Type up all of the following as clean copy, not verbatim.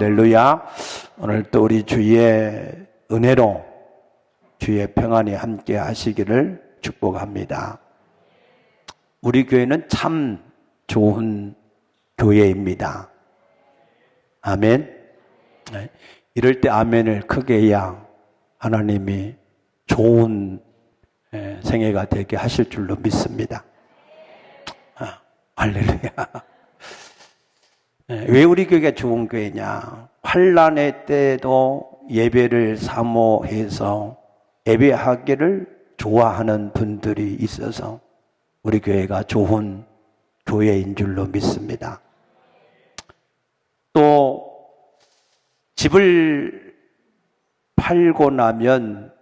할렐루야. 오늘 또 우리 주의 은혜로 주의 평안이 함께 하시기를 축복합니다. 우리 교회는 참 좋은 교회입니다. 아멘. 이럴 때 아멘을 크게 해야 하나님이 좋은 생애가 되게 하실 줄로 믿습니다. 할렐루야. 왜 우리 교회가 좋은 교회냐? 환난의 때에도 예배를 사모해서 예배하기를 좋아하는 분들이 있어서 우리 교회가 좋은 교회인 줄로 믿습니다. 또 집을 팔고 나면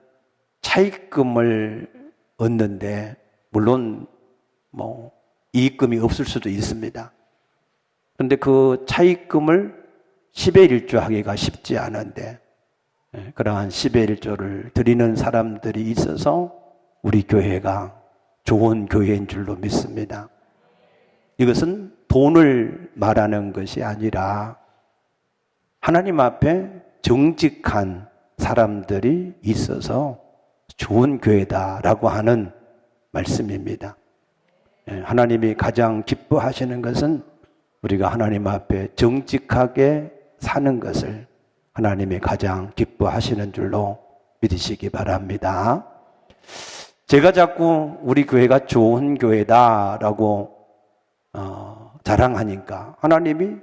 차익금을 얻는데 물론 이익금이 없을 수도 있습니다. 그런데 그 차익금을 10의 1조 하기가 쉽지 않은데 그러한 10의 1조를 드리는 사람들이 있어서 우리 교회가 좋은 교회인 줄로 믿습니다. 이것은 돈을 말하는 것이 아니라 하나님 앞에 정직한 사람들이 있어서 좋은 교회다라고 하는 말씀입니다. 하나님이 가장 기뻐하시는 것은 우리가 하나님 앞에 정직하게 사는 것을 하나님이 가장 기뻐하시는 줄로 믿으시기 바랍니다. 제가 자꾸 우리 교회가 좋은 교회다라고 자랑하니까 하나님이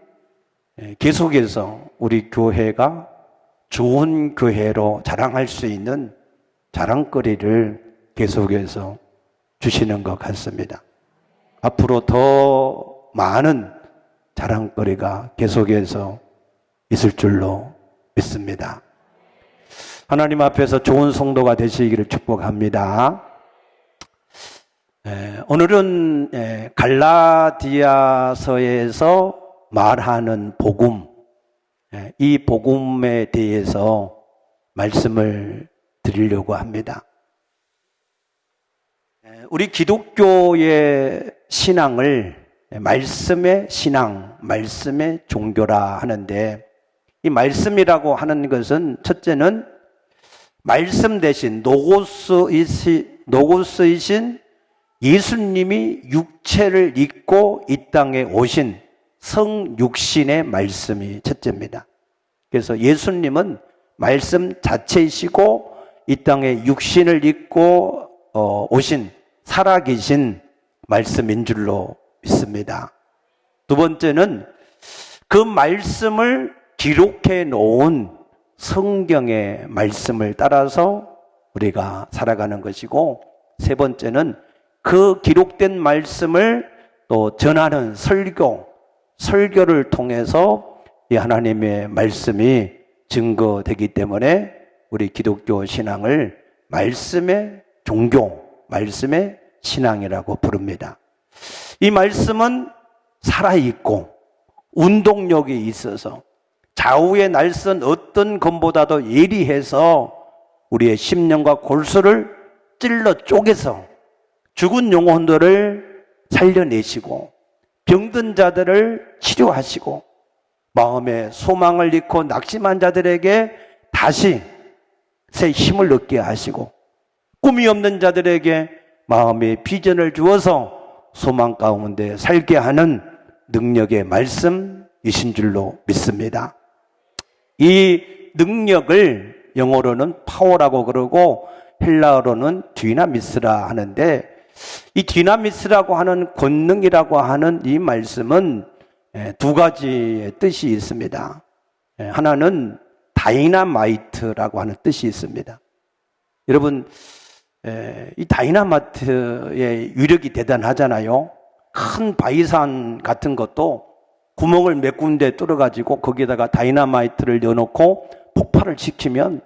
계속해서 우리 교회가 좋은 교회로 자랑할 수 있는 자랑거리를 계속해서 주시는 것 같습니다. 앞으로 더 많은 자랑거리가 계속해서 있을 줄로 믿습니다. 하나님 앞에서 좋은 성도가 되시기를 축복합니다. 오늘은 갈라디아서에서 말하는 복음, 이 복음에 대해서 말씀을 드리려고 합니다. 우리 기독교의 신앙을 말씀의 신앙, 말씀의 종교라 하는데 이 말씀이라고 하는 것은 첫째는 말씀 대신 노고스이신 예수님이 육체를 입고 이 땅에 오신 성육신의 말씀이 첫째입니다. 그래서 예수님은 말씀 자체이시고 이 땅에 육신을 입고 오신 살아계신 말씀인 줄로 믿습니다. 두 번째는 그 말씀을 기록해 놓은 성경의 말씀을 따라서 우리가 살아가는 것이고, 세 번째는 그 기록된 말씀을 또 전하는 설교를 통해서 이 하나님의 말씀이 증거되기 때문에 우리 기독교 신앙을 말씀의 종교, 말씀의 신앙이라고 부릅니다. 이 말씀은 살아있고 운동력이 있어서 좌우의 날선 어떤 검보다도 예리해서 우리의 심령과 골수를 찔러 쪼개서 죽은 영혼들을 살려내시고 병든 자들을 치료하시고 마음에 소망을 잃고 낙심한 자들에게 다시 새 힘을 얻게 하시고 꿈이 없는 자들에게 마음의 비전을 주어서 소망 가운데 살게 하는 능력의 말씀이신 줄로 믿습니다. 이 능력을 영어로는 파워라고 그러고 헬라어로는 디나미스라 하는데, 이 디나미스라고 하는 권능이라고 하는 이 말씀은 두 가지의 뜻이 있습니다. 하나는 다이나마이트라고 하는 뜻이 있습니다. 여러분, 이 다이나마이트의 위력이 대단하잖아요. 큰 바위산 같은 것도 구멍을 몇 군데 뚫어가지고 거기에다가 다이나마이트를 넣어놓고 폭발을 시키면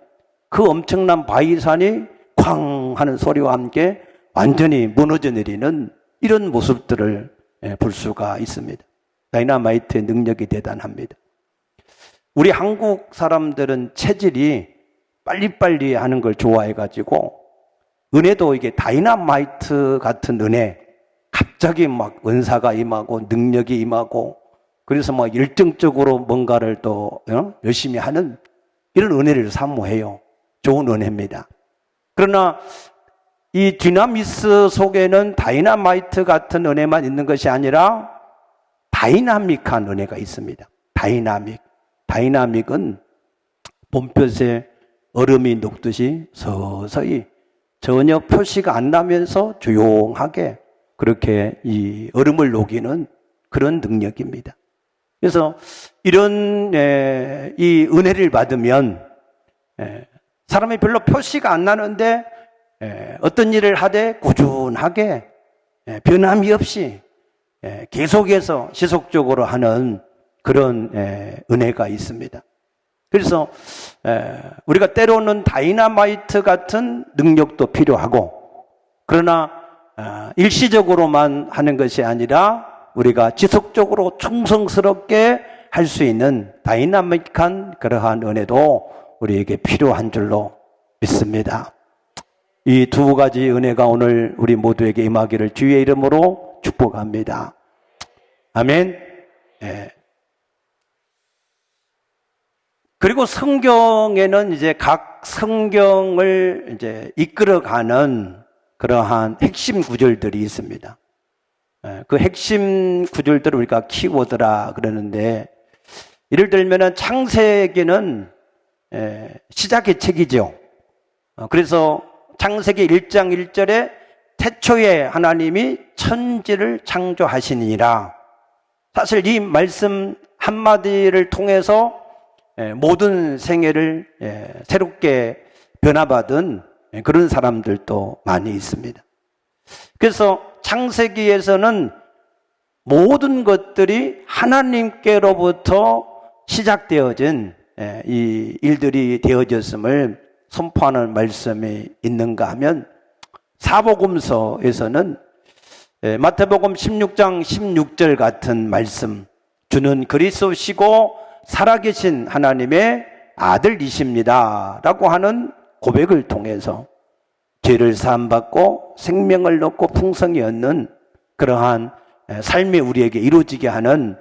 그 엄청난 바위산이 쾅 하는 소리와 함께 완전히 무너져 내리는 이런 모습들을 볼 수가 있습니다. 다이나마이트의 능력이 대단합니다. 우리 한국 사람들은 체질이 빨리빨리 하는 걸 좋아해가지고 은혜도 이게 다이나마이트 같은 은혜, 갑자기 막 은사가 임하고 능력이 임하고 그래서 뭐 열정적으로 뭔가를 또 열심히 하는 이런 은혜를 사모해요. 좋은 은혜입니다. 그러나 이 디나미스 속에는 다이나마이트 같은 은혜만 있는 것이 아니라 다이나믹한 은혜가 있습니다. 다이나믹은 봄볕에 얼음이 녹듯이 서서히 전혀 표시가 안 나면서 조용하게 그렇게 이 얼음을 녹이는 그런 능력입니다. 그래서 이런 이 은혜를 받으면 사람이 별로 표시가 안 나는데 어떤 일을 하되 꾸준하게 변함이 없이 계속해서 지속적으로 하는 그런 은혜가 있습니다. 그래서 우리가 때로는 다이나마이트 같은 능력도 필요하고, 그러나 일시적으로만 하는 것이 아니라 우리가 지속적으로 충성스럽게 할 수 있는 다이나믹한 그러한 은혜도 우리에게 필요한 줄로 믿습니다. 이 두 가지 은혜가 오늘 우리 모두에게 임하기를 주의 이름으로 축복합니다. 아멘. 그리고 성경에는 이제 각 성경을 이제 이끌어가는 그러한 핵심 구절들이 있습니다. 그 핵심 구절들을 우리가 키워드라 그러는데, 예를 들면은 창세기는 시작의 책이죠. 그래서 창세기 1장 1절에 태초에 하나님이 천지를 창조하시니라. 사실 이 말씀 한마디를 통해서 모든 생애를 새롭게 변화받은 그런 사람들도 많이 있습니다. 그래서 창세기에서는 모든 것들이 하나님께로부터 시작되어진 이 일들이 되어졌음을 선포하는 말씀이 있는가 하면, 사복음서에서는 마태복음 16장 16절 같은 말씀, 주는 그리스도시고 살아계신 하나님의 아들이십니다 라고 하는 고백을 통해서 죄를 사함받고 생명을 얻고 풍성히 얻는 그러한 삶이 우리에게 이루어지게 하는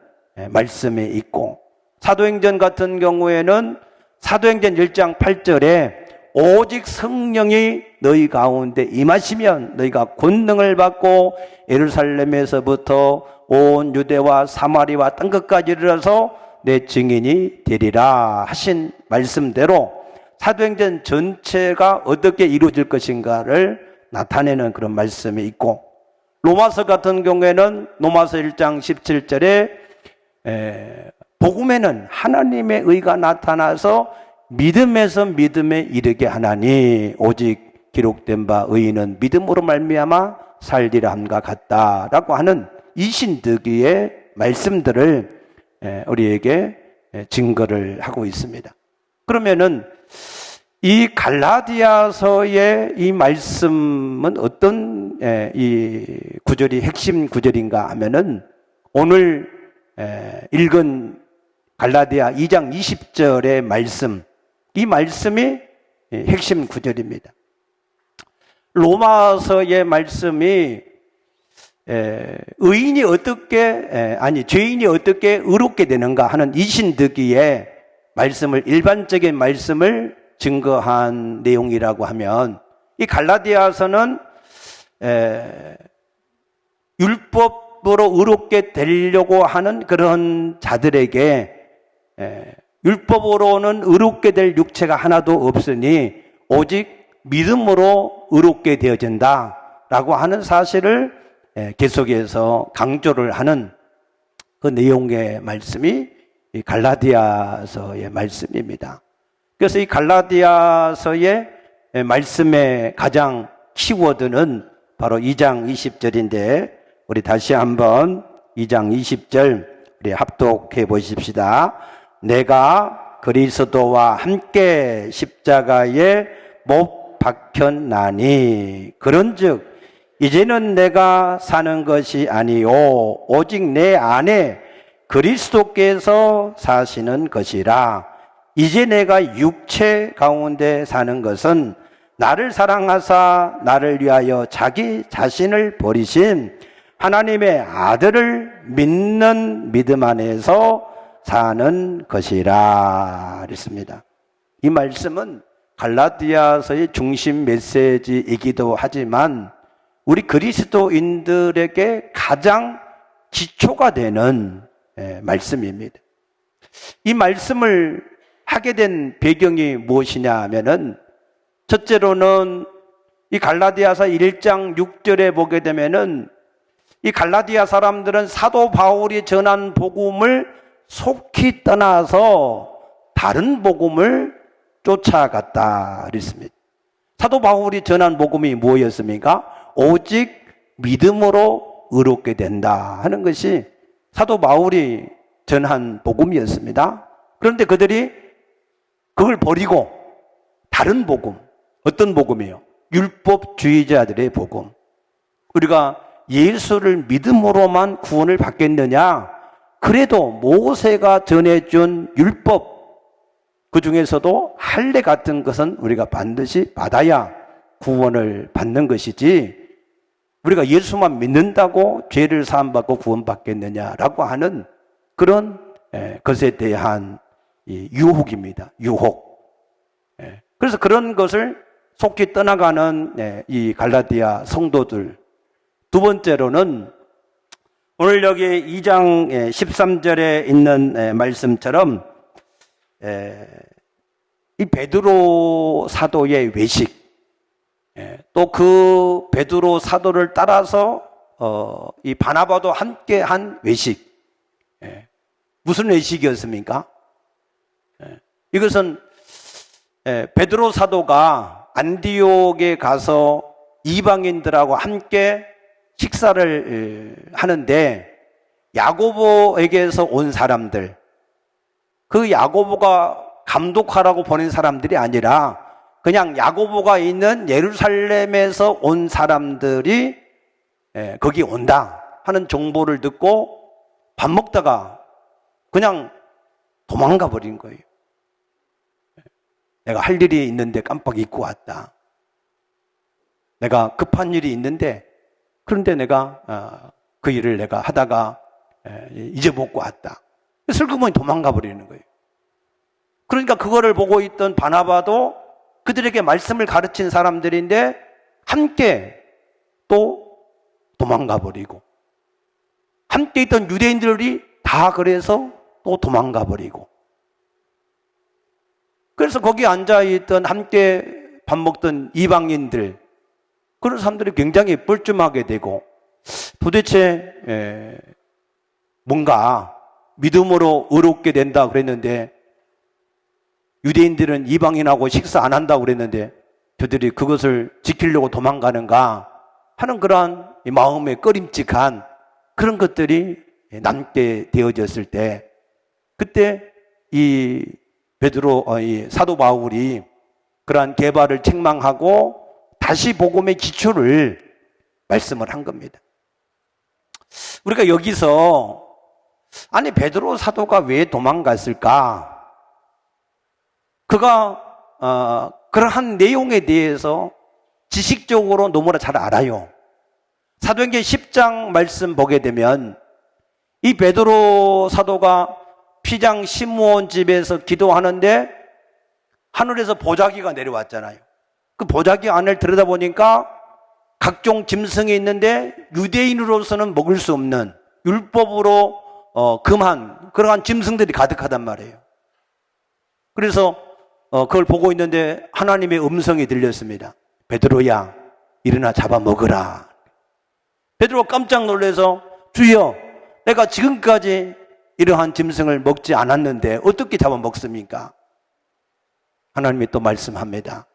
말씀이 있고, 사도행전 같은 경우에는 사도행전 1장 8절에 오직 성령이 너희 가운데 임하시면 너희가 권능을 받고 예루살렘에서부터 온 유대와 사마리와 땅끝까지 이르러서 내 증인이 되리라 하신 말씀대로 사도행전 전체가 어떻게 이루어질 것인가를 나타내는 그런 말씀이 있고, 로마서 같은 경우에는 로마서 1장 17절에 복음에는 하나님의 의가 나타나서 믿음에서 믿음에 이르게 하나니 오직 기록된 바 의인은 믿음으로 말미암아 살리라 함과 같다라고 하는 이신득이의 말씀들을 우리에게 증거를 하고 있습니다. 그러면은 이 갈라디아서의 이 말씀은 어떤 이 구절이 핵심 구절인가 하면은, 오늘 읽은 갈라디아 2장 20절의 말씀, 이 말씀이 핵심 구절입니다. 로마서의 말씀이 의인이 어떻게 죄인이 어떻게 의롭게 되는가 하는 이신득이의 말씀을, 일반적인 말씀을 증거한 내용이라고 하면, 이 갈라디아서는 율법으로 의롭게 되려고 하는 그런 자들에게 율법으로는 의롭게 될 육체가 하나도 없으니 오직 믿음으로 의롭게 되어진다라고 하는 사실을 계속해서 강조를 하는 그 내용의 말씀이 이 갈라디아서의 말씀입니다. 그래서 이 갈라디아서의 말씀의 가장 키워드는 바로 2장 20절인데, 우리 다시 한번 2장 20절 우리 합독해 보십시다. 내가 그리스도와 함께 십자가에 못 박혔나니 그런즉 이제는 내가 사는 것이 아니요 오직 내 안에 그리스도께서 사시는 것이라. 이제 내가 육체 가운데 사는 것은 나를 사랑하사 나를 위하여 자기 자신을 버리신 하나님의 아들을 믿는 믿음 안에서 사는 것이라 그랬습니다. 이 말씀은 갈라디아서의 중심 메시지이기도 하지만 우리 그리스도인들에게 가장 기초가 되는 말씀입니다. 이 말씀을 하게 된 배경이 무엇이냐 하면은 첫째로는 이 갈라디아서 1장 6절에 보게 되면은 이 갈라디아 사람들은 사도 바울이 전한 복음을 속히 떠나서 다른 복음을 쫓아갔다 그랬습니다. 사도 바울이 전한 복음이 무엇이었습니까? 오직 믿음으로 의롭게 된다 하는 것이 사도 바울이 전한 복음이었습니다. 그런데 그들이 그걸 버리고 다른 복음, 어떤 복음이에요? 율법주의자들의 복음. 우리가 예수를 믿음으로만 구원을 받겠느냐? 그래도 모세가 전해준 율법, 그 중에서도 할례 같은 것은 우리가 반드시 받아야 구원을 받는 것이지, 우리가 예수만 믿는다고 죄를 사함받고 구원받겠느냐라고 하는 그런 것에 대한 유혹입니다. 유혹. 그래서 그런 것을 속히 떠나가는 이 갈라디아 성도들. 두 번째로는 오늘 여기 2장 13절에 있는 말씀처럼 이 베드로 사도의 외식, 또 그 베드로 사도를 따라서 이 바나바도 함께 한 외식. 무슨 외식이었습니까? 이것은 베드로 사도가 안디옥에 가서 이방인들하고 함께 식사를 하는데 야고보에게서 온 사람들, 그 야고보가 감독하라고 보낸 사람들이 아니라 그냥 야고보가 있는 예루살렘에서 온 사람들이 거기 온다 하는 정보를 듣고 밥 먹다가 그냥 도망가 버린 거예요. 내가 할 일이 있는데 깜빡 잊고 왔다. 내가 급한 일이 있는데 그런데 내가 그 일을 내가 하다가 잊어먹고 왔다. 슬그머니 도망가 버리는 거예요. 그러니까 그거를 보고 있던 바나바도 그들에게 말씀을 가르친 사람들인데 함께 또 도망가 버리고, 함께 있던 유대인들이 다 그래서 또 도망가 버리고, 그래서 거기 앉아있던 함께 밥 먹던 이방인들, 그런 사람들이 굉장히 뻘쭘하게 되고, 도대체 뭔가 믿음으로 의롭게 된다 그랬는데 유대인들은 이방인하고 식사 안 한다고 그랬는데 저들이 그것을 지키려고 도망가는가 하는 그러한 마음에 꺼림칙한 그런 것들이 남게 되어졌을 때, 그때 이 베드로, 이 사도 바울이 그러한 계발을 책망하고 다시 복음의 기초를 말씀을 한 겁니다. 우리가 여기서 아니 베드로 사도가 왜 도망갔을까? 그가 그러한 내용에 대해서 지식적으로 너무나 잘 알아요. 사도행전 10장 말씀 보게 되면 이 베드로 사도가 피장 시므온 집에서 기도하는데 하늘에서 보자기가 내려왔잖아요. 그 보자기 안을 들여다보니까 각종 짐승이 있는데 유대인으로서는 먹을 수 없는 율법으로 금한 그러한 짐승들이 가득하단 말이에요. 그래서 그걸 보고 있는데 하나님의 음성이 들렸습니다. 베드로야, 일어나 잡아먹으라. 베드로가 깜짝 놀라서 주여, 내가 지금까지 이러한 짐승을 먹지 않았는데 어떻게 잡아먹습니까? 하나님이 또 말씀합니다.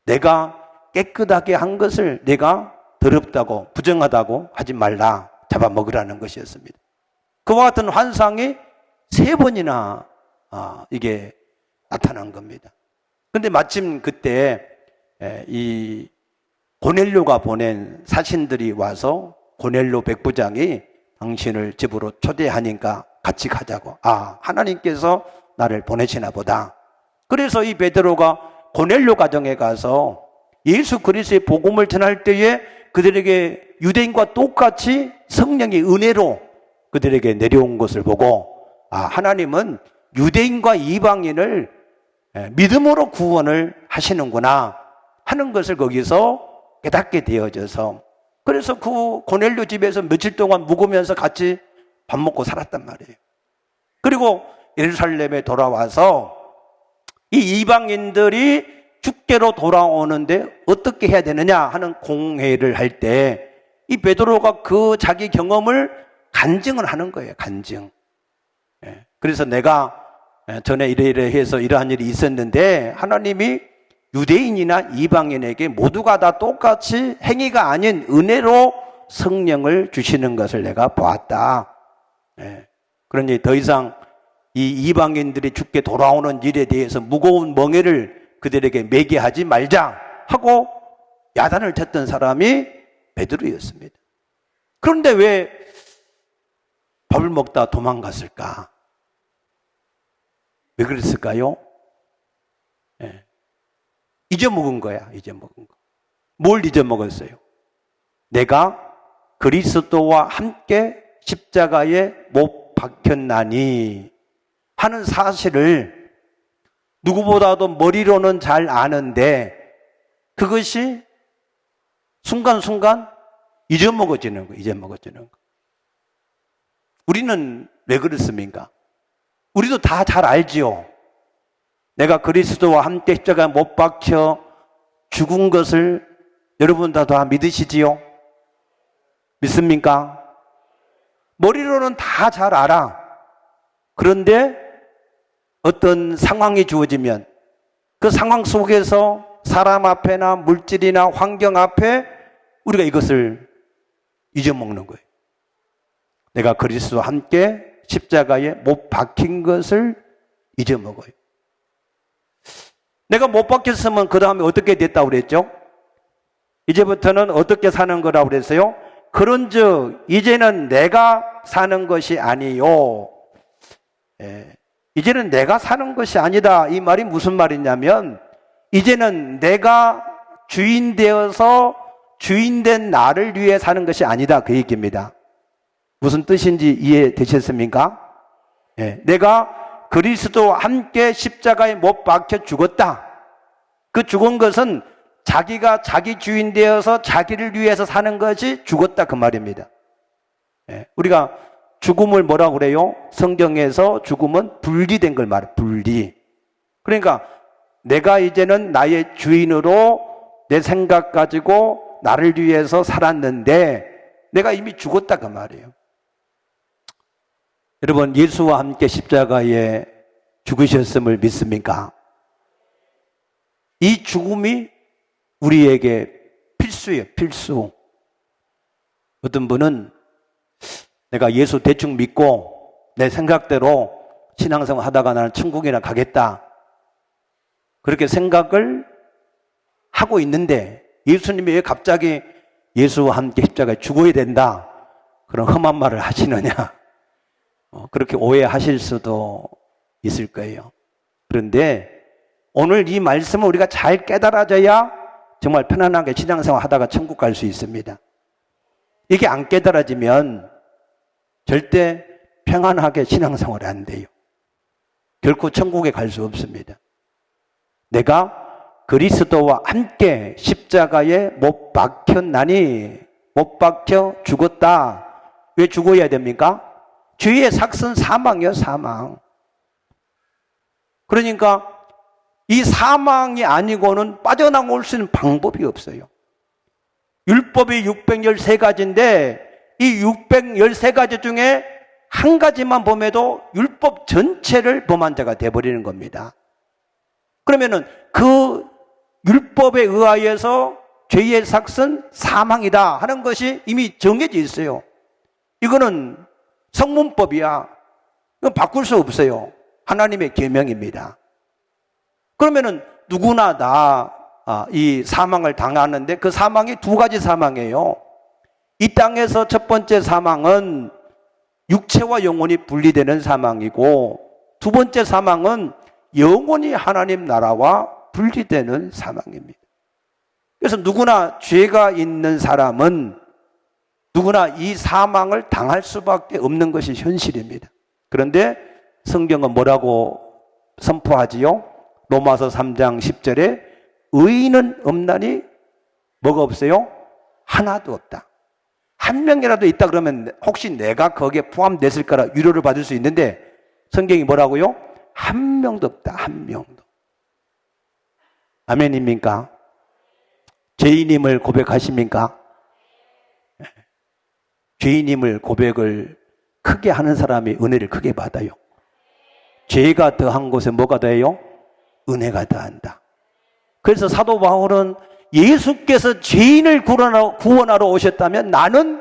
내가 깨끗하게 한 것을 내가 더럽다고 부정하다고 하지 말라, 잡아먹으라는 것이었습니다. 그와 같은 환상이 3번이나 이게 나타난 겁니다. 그런데 마침 그때 이 고넬료가 보낸 사신들이 와서 고넬료 백부장이 당신을 집으로 초대하니까 같이 가자고. 하나님께서 나를 보내시나 보다. 그래서 이 베드로가 고넬료 가정에 가서 예수 그리스도의 복음을 전할 때에 그들에게 유대인과 똑같이 성령의 은혜로 그들에게 내려온 것을 보고 하나님은 유대인과 이방인을 믿음으로 구원을 하시는구나 하는 것을 거기서 깨닫게 되어져서, 그래서 그 고넬료 집에서 며칠 동안 묵으면서 같이 밥 먹고 살았단 말이에요. 그리고 예루살렘에 돌아와서 이 이방인들이 주께로 돌아오는데 어떻게 해야 되느냐 하는 공회를 할 때 이 베드로가 그 자기 경험을 간증을 하는 거예요. 간증. 그래서 내가 전에 이래해서 이러한 일이 있었는데 하나님이 유대인이나 이방인에게 모두가 다 똑같이 행위가 아닌 은혜로 성령을 주시는 것을 내가 보았다. 그러니 더 이상 이 이방인들이 주께 돌아오는 일에 대해서 무거운 멍에를 그들에게 매게 하지 말자 하고 야단을 쳤던 사람이 베드로였습니다. 그런데 왜 밥을 먹다 도망갔을까? 왜 그랬을까요? 잊어먹은 거야. 잊어먹은 거. 뭘 잊어먹었어요? 내가 그리스도와 함께 십자가에 못 박혔나니 하는 사실을 누구보다도 머리로는 잘 아는데 그것이 순간순간 잊어먹어지는 거, 잊어먹어지는 거. 우리는 왜 그렇습니까? 우리도 다 잘 알지요. 내가 그리스도와 함께 십자가에 못 박혀 죽은 것을 여러분 다 믿으시지요? 믿습니까? 머리로는 다 잘 알아. 그런데 어떤 상황이 주어지면 그 상황 속에서 사람 앞에나 물질이나 환경 앞에 우리가 이것을 잊어먹는 거예요. 내가 그리스도와 함께 십자가에 못 박힌 것을 잊어먹어요. 내가 못 박혔으면 그 다음에 어떻게 됐다고 그랬죠? 이제부터는 어떻게 사는 거라고 그랬어요? 그런즉 이제는 내가 사는 것이 아니요. 이제는 내가 사는 것이 아니다. 이 말이 무슨 말이냐면 이제는 내가 주인 되어서 주인된 나를 위해 사는 것이 아니다. 그 얘기입니다. 무슨 뜻인지 이해되셨습니까? 내가 그리스도와 함께 십자가에 못 박혀 죽었다. 그 죽은 것은 자기가 자기 주인 되어서 자기를 위해서 사는 것이 죽었다. 그 말입니다. 우리가 죽음을 뭐라고 그래요? 성경에서 죽음은 분리된 걸 말해요. 분리. 그러니까 내가 이제는 나의 주인으로 내 생각 가지고 나를 위해서 살았는데 내가 이미 죽었다 그 말이에요. 여러분, 예수와 함께 십자가에 죽으셨음을 믿습니까? 이 죽음이 우리에게 필수예요. 필수. 어떤 분은 내가 예수 대충 믿고 내 생각대로 신앙생활 하다가 나는 천국이나 가겠다. 그렇게 생각을 하고 있는데 예수님이 왜 갑자기 예수와 함께 십자가에 죽어야 된다. 그런 험한 말을 하시느냐. 그렇게 오해하실 수도 있을 거예요. 그런데 오늘 이 말씀을 우리가 잘 깨달아져야 정말 편안하게 신앙생활 하다가 천국 갈 수 있습니다. 이게 안 깨달아지면 절대 평안하게 신앙생활이 안 돼요. 결코 천국에 갈 수 없습니다. 내가 그리스도와 함께 십자가에 못 박혔나니 못 박혀 죽었다. 왜 죽어야 됩니까? 죄의 삭은 사망이요, 사망. 그러니까 이 사망이 아니고는 빠져나올 수 있는 방법이 없어요. 율법이 613가지인데 이 613가지 중에 한 가지만 범해도 율법 전체를 범한 자가 돼버리는 겁니다. 그러면은 그 율법에 의하여서 죄의 삭은 사망이다 하는 것이 이미 정해져 있어요. 이거는 성문법이야. 이건 바꿀 수 없어요. 하나님의 계명입니다. 그러면은 누구나 다 이 사망을 당하는데 그 사망이 두 가지 사망이에요. 이 땅에서 첫 번째 사망은 육체와 영혼이 분리되는 사망이고 두 번째 사망은 영혼이 하나님 나라와 분리되는 사망입니다. 그래서 누구나 죄가 있는 사람은 누구나 이 사망을 당할 수밖에 없는 것이 현실입니다. 그런데 성경은 뭐라고 선포하지요? 로마서 3장 10절에 의인은 없나니 뭐가 없어요? 하나도 없다. 한 명이라도 있다 그러면 혹시 내가 거기에 포함됐을까라 위로를 받을 수 있는데 성경이 뭐라고요? 한 명도 없다. 한 명도. 아멘입니까? 죄인임을 고백하십니까? 죄인임을 고백을 크게 하는 사람이 은혜를 크게 받아요. 죄가 더한 곳에 뭐가 더해요? 은혜가 더한다. 그래서 사도 바울은 예수께서 죄인을 구원하러 오셨다면 나는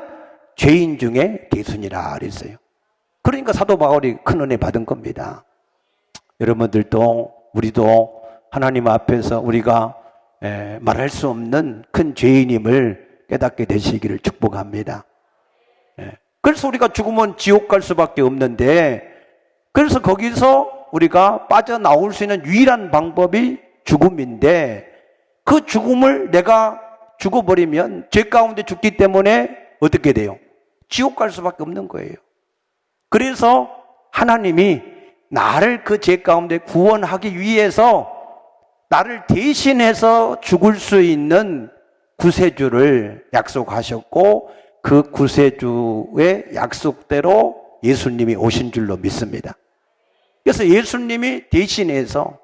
죄인 중에 개순이라 그랬어요. 그러니까 사도 바울이 큰 은혜 받은 겁니다. 여러분들도 우리도 하나님 앞에서 우리가 말할 수 없는 큰 죄인임을 깨닫게 되시기를 축복합니다. 그래서 우리가 죽으면 지옥 갈 수밖에 없는데, 그래서 거기서 우리가 빠져나올 수 있는 유일한 방법이 죽음인데, 그 죽음을 내가 죽어버리면 죄 가운데 죽기 때문에 어떻게 돼요? 지옥 갈 수밖에 없는 거예요. 그래서 하나님이 나를 그 죄 가운데 구원하기 위해서 나를 대신해서 죽을 수 있는 구세주를 약속하셨고, 그 구세주의 약속대로 예수님이 오신 줄로 믿습니다. 그래서 예수님이 대신해서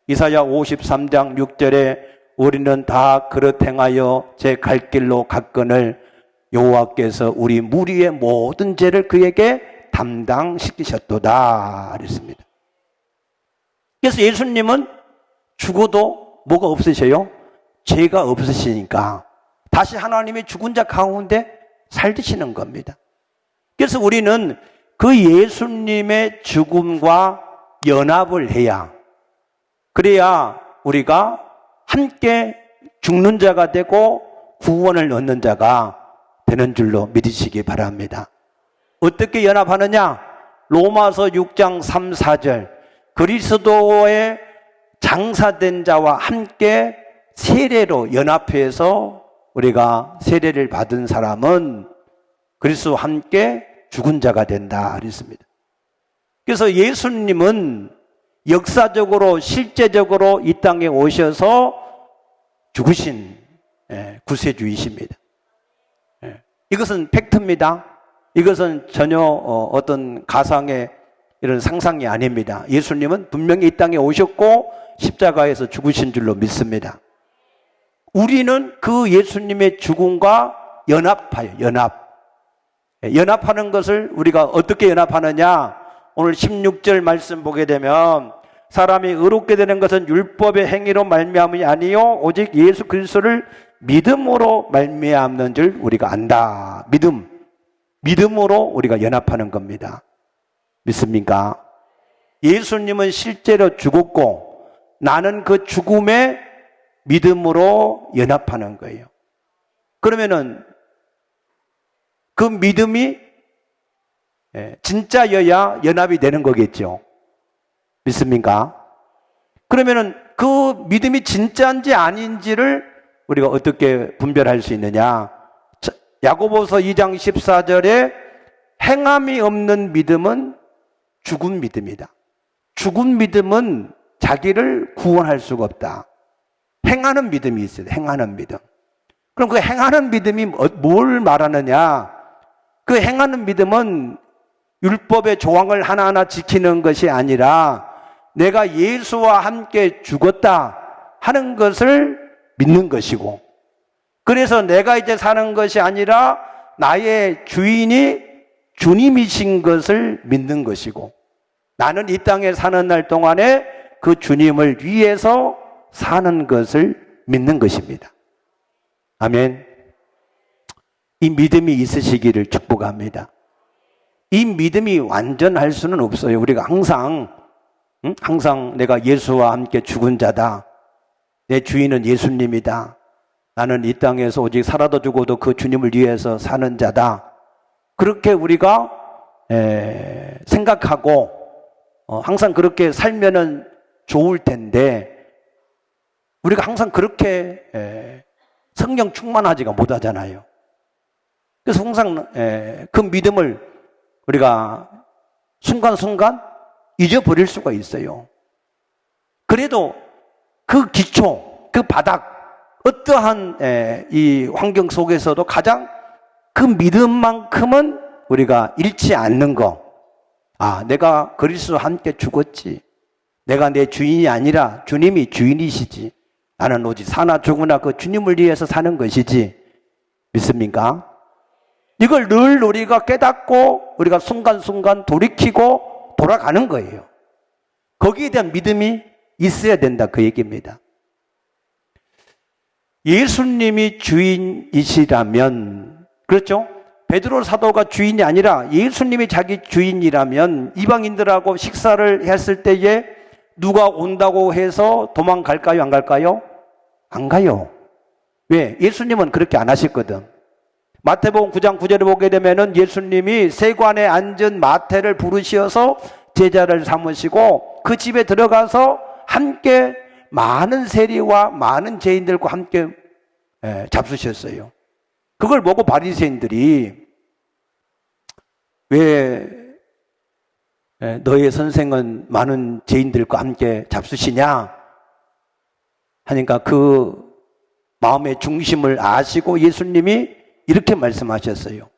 이사야 53장 6절에 우리는 다 그릇 행하여 제 갈 길로 갔거늘 여호와께서 우리 무리의 모든 죄를 그에게 담당시키셨도다 그랬습니다. 그래서 예수님은 죽어도 뭐가 없으셔요? 죄가 없으시니까 다시 하나님이 죽은 자 가운데 살드시는 겁니다. 그래서 우리는 그 예수님의 죽음과 연합을 해야, 그래야 우리가 함께 죽는 자가 되고 구원을 얻는 자가 되는 줄로 믿으시기 바랍니다. 어떻게 연합하느냐? 로마서 6장 3, 4절 그리스도의 장사된 자와 함께 세례로 연합해서 우리가 세례를 받은 사람은 그리스도와 함께 죽은 자가 된다 그랬습니다. 그래서 예수님은 역사적으로 실제적으로 이 땅에 오셔서 죽으신 구세주이십니다. 이것은 팩트입니다. 이것은 전혀 어떤 가상의 이런 상상이 아닙니다. 예수님은 분명히 이 땅에 오셨고 십자가에서 죽으신 줄로 믿습니다. 우리는 그 예수님의 죽음과 연합하여 연합하는 것을 우리가 어떻게 연합하느냐? 오늘 16절 말씀 보게 되면 사람이 의롭게 되는 것은 율법의 행위로 말미암이 아니요 오직 예수 그리스도를 믿음으로 말미암는 줄 우리가 안다. 믿음으로 우리가 연합하는 겁니다. 믿습니까? 예수님은 실제로 죽었고 나는 그 죽음에 믿음으로 연합하는 거예요. 그러면은 그 믿음이 진짜여야 연합이 되는 거겠죠. 믿습니까? 그러면은 그 믿음이 진짜인지 아닌지를 우리가 어떻게 분별할 수 있느냐? 야고보서 2장 14절에 행함이 없는 믿음은 죽은 믿음이다. 죽은 믿음은 자기를 구원할 수가 없다. 행하는 믿음이 있어요. 행하는 믿음. 그럼 그 행하는 믿음이 뭘 말하느냐? 그 행하는 믿음은 율법의 조항을 하나하나 지키는 것이 아니라 내가 예수와 함께 죽었다 하는 것을 믿는 것이고, 그래서 내가 이제 사는 것이 아니라 나의 주인이 주님이신 것을 믿는 것이고, 나는 이 땅에 사는 날 동안에 그 주님을 위해서 사는 것을 믿는 것입니다. 아멘. 이 믿음이 있으시기를 축복합니다. 이 믿음이 완전할 수는 없어요. 우리가 항상 내가 예수와 함께 죽은 자다. 내 주인은 예수님이다. 나는 이 땅에서 오직 살아도 죽어도 그 주님을 위해서 사는 자다. 그렇게 우리가 생각하고 항상 그렇게 살면은 좋을 텐데 우리가 항상 그렇게 성령 충만하지가 못하잖아요. 그래서 항상 그 믿음을 우리가 순간순간 잊어버릴 수가 있어요. 그래도 그 기초, 그 바닥, 어떠한 이 환경 속에서도 가장 그 믿음만큼은 우리가 잃지 않는 거. 아, 내가 그리스도와 함께 죽었지. 내가 내 주인이 아니라 주님이 주인이시지. 나는 오직 사나 죽으나 그 주님을 위해서 사는 것이지. 믿습니까? 이걸 늘 우리가 깨닫고 우리가 순간순간 돌이키고 돌아가는 거예요. 거기에 대한 믿음이 있어야 된다, 그 얘기입니다. 예수님이 주인이시라면, 그렇죠? 베드로 사도가 주인이 아니라 예수님이 자기 주인이라면 이방인들하고 식사를 했을 때에 누가 온다고 해서 도망갈까요? 안 갈까요? 안 가요. 왜? 예수님은 그렇게 안 하셨거든. 마태복음 9장 9절에 보게 되면은 예수님이 세관에 앉은 마태를 부르시어서 제자를 삼으시고 그 집에 들어가서 함께 많은 세리와 많은 죄인들과 함께 잡수셨어요. 그걸 보고 바리새인들이 왜 너의 선생은 많은 죄인들과 함께 잡수시냐 하니까 그 마음의 중심을 아시고 예수님이 이렇게 말씀하셨어요.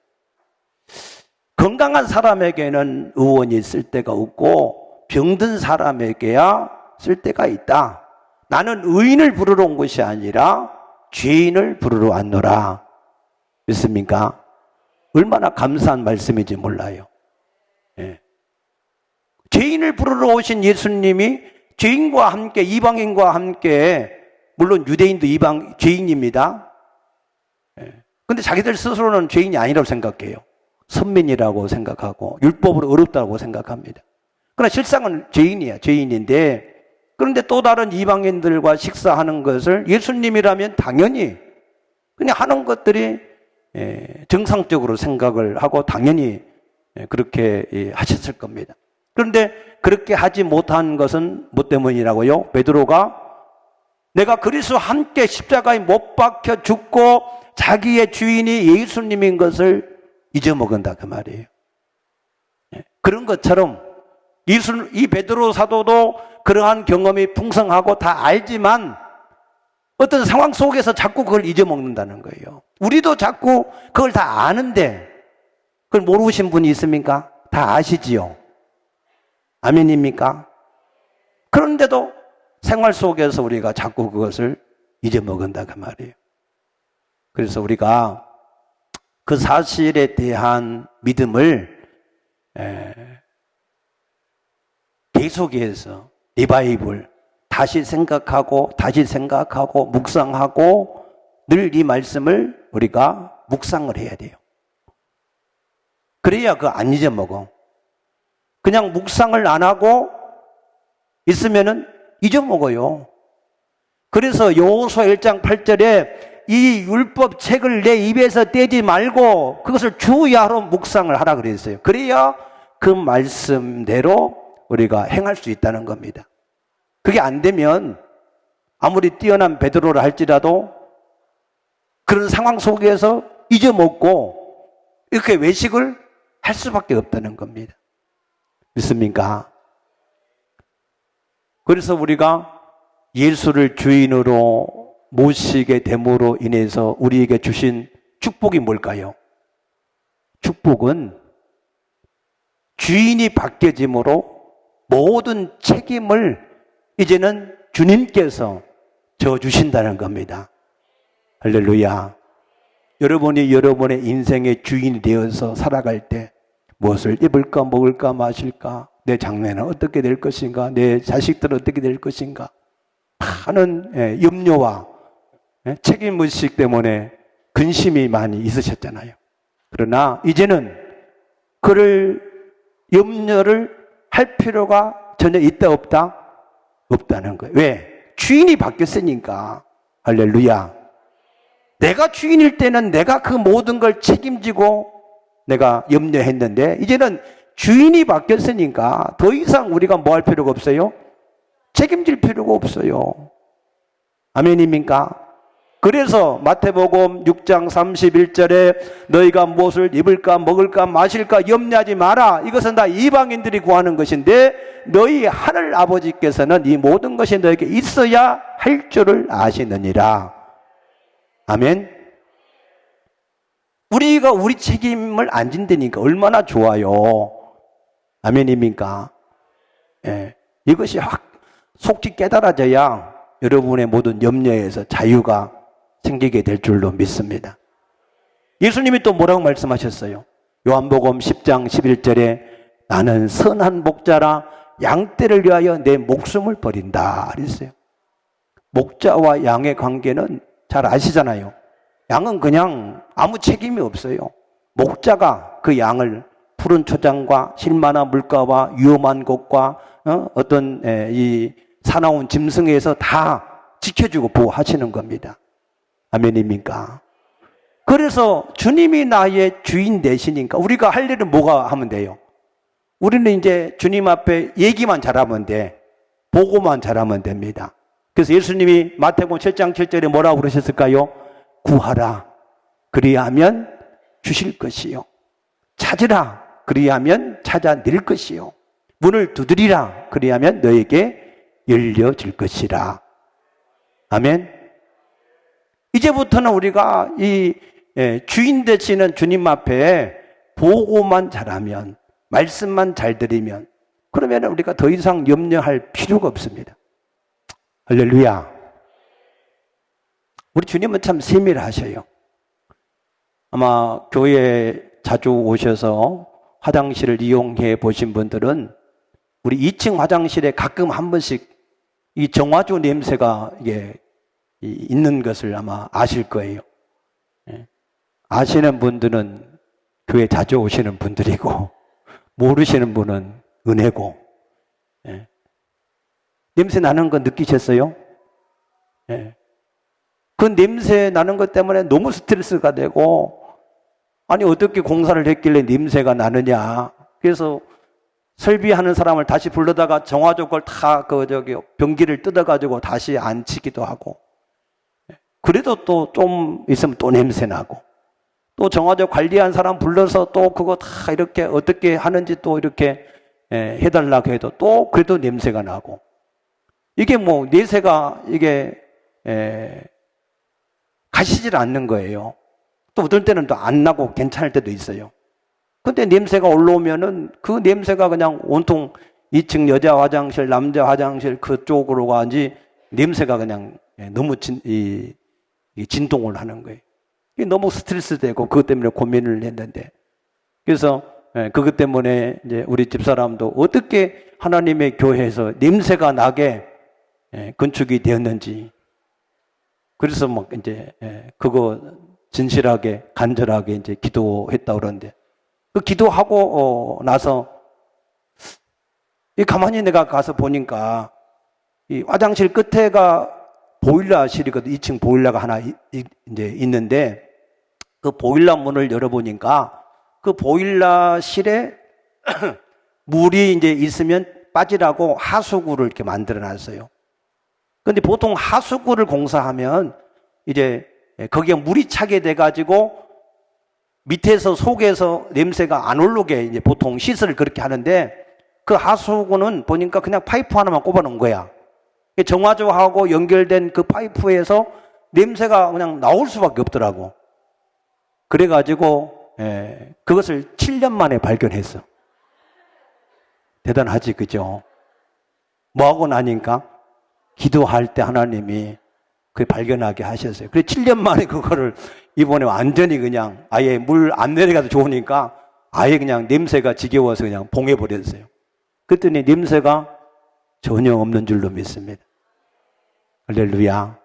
건강한 사람에게는 의원이 쓸 데가 없고 병든 사람에게야 쓸 데가 있다. 나는 의인을 부르러 온 것이 아니라 죄인을 부르러 왔노라. 믿습니까? 얼마나 감사한 말씀인지 몰라요. 예. 죄인을 부르러 오신 예수님이 죄인과 함께, 이방인과 함께, 물론 유대인도 죄인입니다. 근데 자기들 스스로는 죄인이 아니라고 생각해요. 선민이라고 생각하고 율법으로 어렵다고 생각합니다. 그러나 실상은 죄인이야. 죄인인데, 그런데 또 다른 이방인들과 식사하는 것을 예수님이라면 당연히 그냥 하는 것들이 정상적으로 생각을 하고 당연히 그렇게 하셨을 겁니다. 그런데 그렇게 하지 못한 것은 뭐 때문이라고요? 베드로가 내가 그리스도와 함께 십자가에 못 박혀 죽고 자기의 주인이 예수님인 것을 잊어먹은다, 그 말이에요. 그런 것처럼 이 베드로 사도도 그러한 경험이 풍성하고 다 알지만 어떤 상황 속에서 자꾸 그걸 잊어먹는다는 거예요. 우리도 자꾸 그걸 다 아는데 그걸 모르신 분이 있습니까? 다 아시지요? 아멘입니까? 그런데도 생활 속에서 우리가 자꾸 그것을 잊어먹은다, 그 말이에요. 그래서 우리가 그 사실에 대한 믿음을 계속해서 리바이벌 다시 생각하고 묵상하고 늘 이 말씀을 우리가 묵상을 해야 돼요. 그래야 그거 안 잊어먹어. 그냥 묵상을 안 하고 있으면은 잊어먹어요. 그래서 여호수아 1장 8절에 이 율법 책을 내 입에서 떼지 말고 그것을 주야로 묵상을 하라 그랬어요. 그래야 그 말씀대로 우리가 행할 수 있다는 겁니다. 그게 안 되면 아무리 뛰어난 베드로를 할지라도 그런 상황 속에서 잊어먹고 이렇게 외식을 할 수밖에 없다는 겁니다. 믿습니까? 그래서 우리가 예수를 주인으로 모시게 됨으로 인해서 우리에게 주신 축복이 뭘까요? 축복은 주인이 바뀌어짐으로 모든 책임을 이제는 주님께서 져주신다는 겁니다. 할렐루야. 여러분이 여러분의 인생의 주인이 되어서 살아갈 때 무엇을 입을까 먹을까 마실까, 내 장래는 어떻게 될 것인가, 내 자식들은 어떻게 될 것인가 하는 염려와 책임의식 때문에 근심이 많이 있으셨잖아요. 그러나 이제는 그를 염려를 할 필요가 전혀 있다 없다? 없다는 거예요. 왜? 주인이 바뀌었으니까. 할렐루야. 내가 주인일 때는 내가 그 모든 걸 책임지고 내가 염려했는데 이제는 주인이 바뀌었으니까 더 이상 우리가 뭐 할 필요가 없어요? 책임질 필요가 없어요. 아멘입니까? 그래서 마태복음 6장 31절에 너희가 무엇을 입을까 먹을까 마실까 염려하지 마라. 이것은 다 이방인들이 구하는 것인데 너희 하늘 아버지께서는 이 모든 것이 너에게 있어야 할 줄을 아시느니라. 아멘. 우리가 우리 책임을 안 진다니까 얼마나 좋아요. 아멘입니까? 예. 이것이 확 속히 깨달아져야 여러분의 모든 염려에서 자유가 생기게 될 줄로 믿습니다. 예수님이 또 뭐라고 말씀하셨어요? 요한복음 10장 11절에 나는 선한 목자라 양떼를 위하여 내 목숨을 버린다 그랬어요. 목자와 양의 관계는 잘 아시잖아요. 양은 그냥 아무 책임이 없어요. 목자가 그 양을 푸른 초장과 실만한 물가와 위험한 곳과 어떤 이 사나운 짐승에서 다 지켜주고 보호하시는 겁니다. 아멘입니까? 그래서 주님이 나의 주인 되시니까 우리가 할 일은 뭐가 하면 돼요? 우리는 이제 주님 앞에 얘기만 잘하면 돼. 보고만 잘하면 됩니다. 그래서 예수님이 마태복음 7장 7절에 뭐라고 그러셨을까요? 구하라. 그리하면 주실 것이요. 찾으라. 그리하면 찾아낼 것이요. 문을 두드리라. 그리하면 너에게 열려질 것이라. 아멘. 이제부터는 우리가 이 주인 되시는 주님 앞에 보고만 잘하면, 말씀만 잘 들으면, 그러면 우리가 더 이상 염려할 필요가 없습니다. 할렐루야. 우리 주님은 참 세밀하셔요. 아마 교회에 자주 오셔서 화장실을 이용해 보신 분들은 우리 2층 화장실에 가끔 한 번씩 이 정화조 냄새가 이게 있는 것을 아마 아실 거예요. 아시는 분들은 교회 자주 오시는 분들이고 모르시는 분은 은혜고. 냄새 나는 거 느끼셨어요? 그 냄새 나는 것 때문에 너무 스트레스가 되고, 아니 어떻게 공사를 했길래 냄새가 나느냐. 그래서 설비하는 사람을 다시 불러다가 정화조 걸 다 변기를 뜯어가지고 다시 안 치기도 하고, 그래도 또 좀 있으면 또 냄새 나고, 또 정화조 관리한 사람 불러서 또 그거 다 이렇게 어떻게 하는지 또 이렇게 해달라고 해도 또 그래도 냄새가 나고, 이게 뭐 내세가 이게 가시질 않는 거예요. 또 어떨 때는 또 안 나고 괜찮을 때도 있어요. 근데 냄새가 올라오면은 그 냄새가 그냥 온통 2층 여자 화장실, 남자 화장실 그쪽으로 가지 냄새가 그냥 너무 진동을 하는 거예요. 너무 스트레스 되고 그것 때문에 고민을 했는데, 그래서 그것 때문에 이제 우리 집사람도 어떻게 하나님의 교회에서 냄새가 나게 건축이 되었는지, 그래서 막 이제 그거 진실하게 간절하게 이제 기도했다 그러는데, 그 기도하고 나서 가만히 내가 가서 보니까 이 화장실 끝에가 보일러실이거든. 2층 보일러가 하나 이제 있는데, 그 보일러 문을 열어보니까 그 보일러실에 물이 이제 있으면 빠지라고 하수구를 이렇게 만들어 놨어요. 근데 보통 하수구를 공사하면 이제 거기에 물이 차게 돼가지고 밑에서 속에서 냄새가 안 올라오게 이제 보통 시설을 그렇게 하는데, 그 하수구는 보니까 그냥 파이프 하나만 꼽아 놓은 거야. 정화조하고 연결된 그 파이프에서 냄새가 그냥 나올 수밖에 없더라고. 그래가지고 그것을 7년 만에 발견했어. 대단하지, 그죠? 뭐하고 나니까 기도할 때 하나님이 그 발견하게 하셨어요. 그래 7년 만에 그거를 이번에 완전히 그냥 아예 물 안 내려가도 좋으니까 아예 그냥 냄새가 지겨워서 그냥 봉해버렸어요. 그랬더니 냄새가 전혀 없는 줄로 믿습니다. 할렐루야.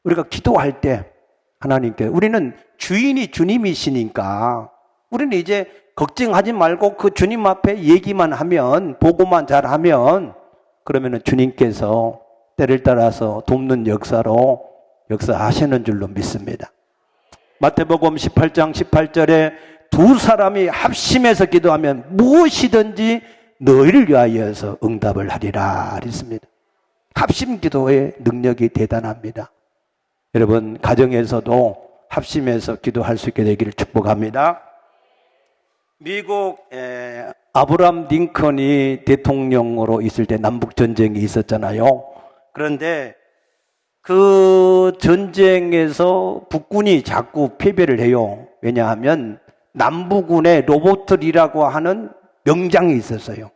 우리가 기도할 때 하나님께, 우리는 주인이 주님이시니까 우리는 이제 걱정하지 말고 그 주님 앞에 얘기만 하면, 보고만 잘하면, 그러면은 주님께서 때를 따라서 돕는 역사로 역사하시는 줄로 믿습니다. 마태복음 18장 18절에 두 사람이 합심해서 기도하면 무엇이든지 너희를 위하여서 응답을 하리라 그랬습니다. 합심 기도의 능력이 대단합니다. 여러분 가정에서도 합심해서 기도할 수 있게 되기를 축복합니다. 미국 아브라함 링컨이 대통령으로 있을 때 남북 전쟁이 있었잖아요. 그런데 그 전쟁에서 북군이 자꾸 패배를 해요. 왜냐하면 남부군에 로버트리라고 하는 명장이 있었어요.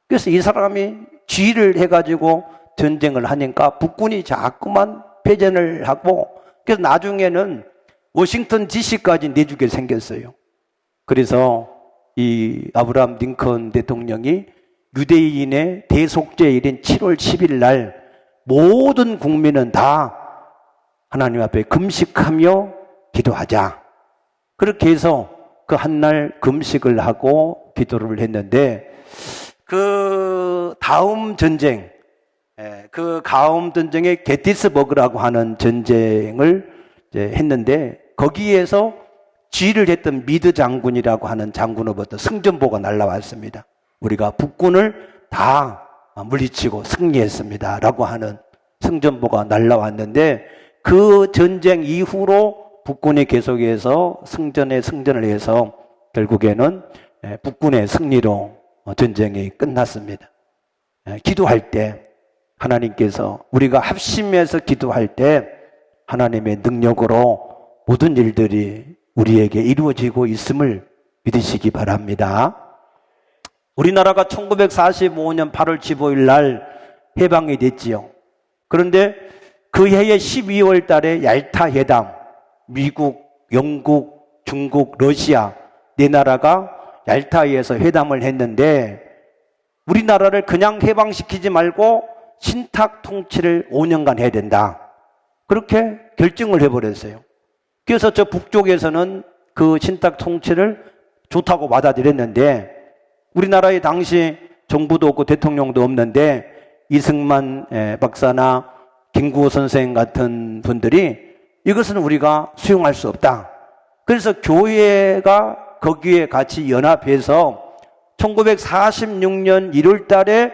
그래서 이 사람이 지휘를 해가지고 전쟁을 하니까 북군이 자꾸만 패전을 하고, 그래서 나중에는 워싱턴 DC까지 내주게 생겼어요. 그래서 이 아브라함 링컨 대통령이 유대인의 대속죄일인 7월 10일 날 모든 국민은 다 하나님 앞에 금식하며 기도하자. 그렇게 해서 그 한날 금식을 하고 기도를 했는데, 그 다음 전쟁에 게티스버그라고 하는 전쟁을 했는데, 거기에서 지휘를 했던 미드 장군이라고 하는 장군으로부터 승전보가 날라왔습니다. 우리가 북군을 다 물리치고 승리했습니다 라고 하는 승전보가 날라왔는데, 그 전쟁 이후로 북군이 계속해서 승전을 해서 결국에는 북군의 승리로 전쟁이 끝났습니다. 기도할 때 하나님께서, 우리가 합심해서 기도할 때 하나님의 능력으로 모든 일들이 우리에게 이루어지고 있음을 믿으시기 바랍니다. 우리나라가 1945년 8월 15일 날 해방이 됐지요. 그런데 그 해의 12월 달에 얄타 회담, 미국, 영국, 중국, 러시아 네 나라가 얄타에서 회담을 했는데, 우리나라를 그냥 해방시키지 말고 신탁 통치를 5년간 해야 된다. 그렇게 결정을 해버렸어요. 그래서 저 북쪽에서는 그 신탁 통치를 좋다고 받아들였는데, 우리나라의 당시 정부도 없고 대통령도 없는데 이승만 박사나 김구호 선생 같은 분들이 이것은 우리가 수용할 수 없다. 그래서 교회가 거기에 같이 연합해서 1946년 1월 달에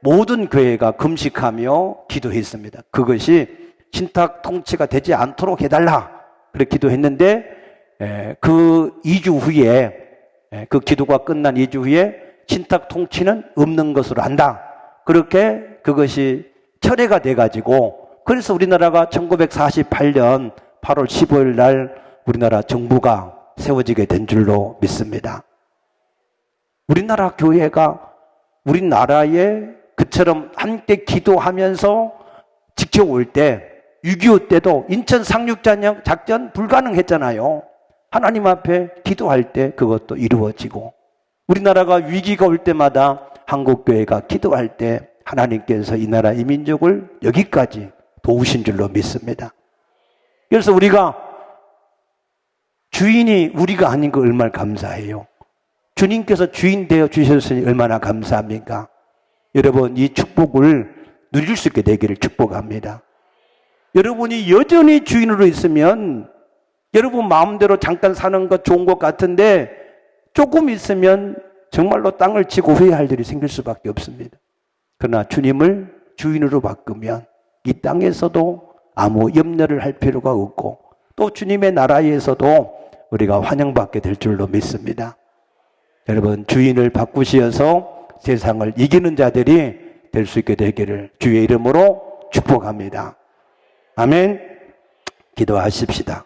모든 교회가 금식하며 기도했습니다. 그것이 신탁 통치가 되지 않도록 해달라. 그렇게 기도했는데, 그 2주 후에, 그 기도가 끝난 2주 후에 신탁 통치는 없는 것으로 한다. 그렇게 그것이 철회가 돼가지고, 그래서 우리나라가 1948년 8월 15일 날 우리나라 정부가 세워지게 된 줄로 믿습니다. 우리나라 교회가 우리나라에 그처럼 함께 기도하면서 지켜올 때, 6.25 때도 인천 상륙작전 불가능했잖아요. 하나님 앞에 기도할 때 그것도 이루어지고, 우리나라가 위기가 올 때마다 한국교회가 기도할 때 하나님께서 이 나라 이 민족을 여기까지 도우신 줄로 믿습니다. 그래서 우리가 주인이 우리가 아닌 거 얼마나 감사해요. 주님께서 주인 되어 주셨으니 얼마나 감사합니까? 여러분, 이 축복을 누릴 수 있게 되기를 축복합니다. 여러분이 여전히 주인으로 있으면 여러분 마음대로 잠깐 사는 것 좋은 것 같은데, 조금 있으면 정말로 땅을 치고 후회할 일이 생길 수밖에 없습니다. 그러나 주님을 주인으로 바꾸면 이 땅에서도 아무 염려를 할 필요가 없고, 또 주님의 나라에서도 우리가 환영받게 될 줄로 믿습니다. 여러분, 주인을 바꾸시어서 세상을 이기는 자들이 될 수 있게 되기를 주의 이름으로 축복합니다. 아멘. 기도하십시다.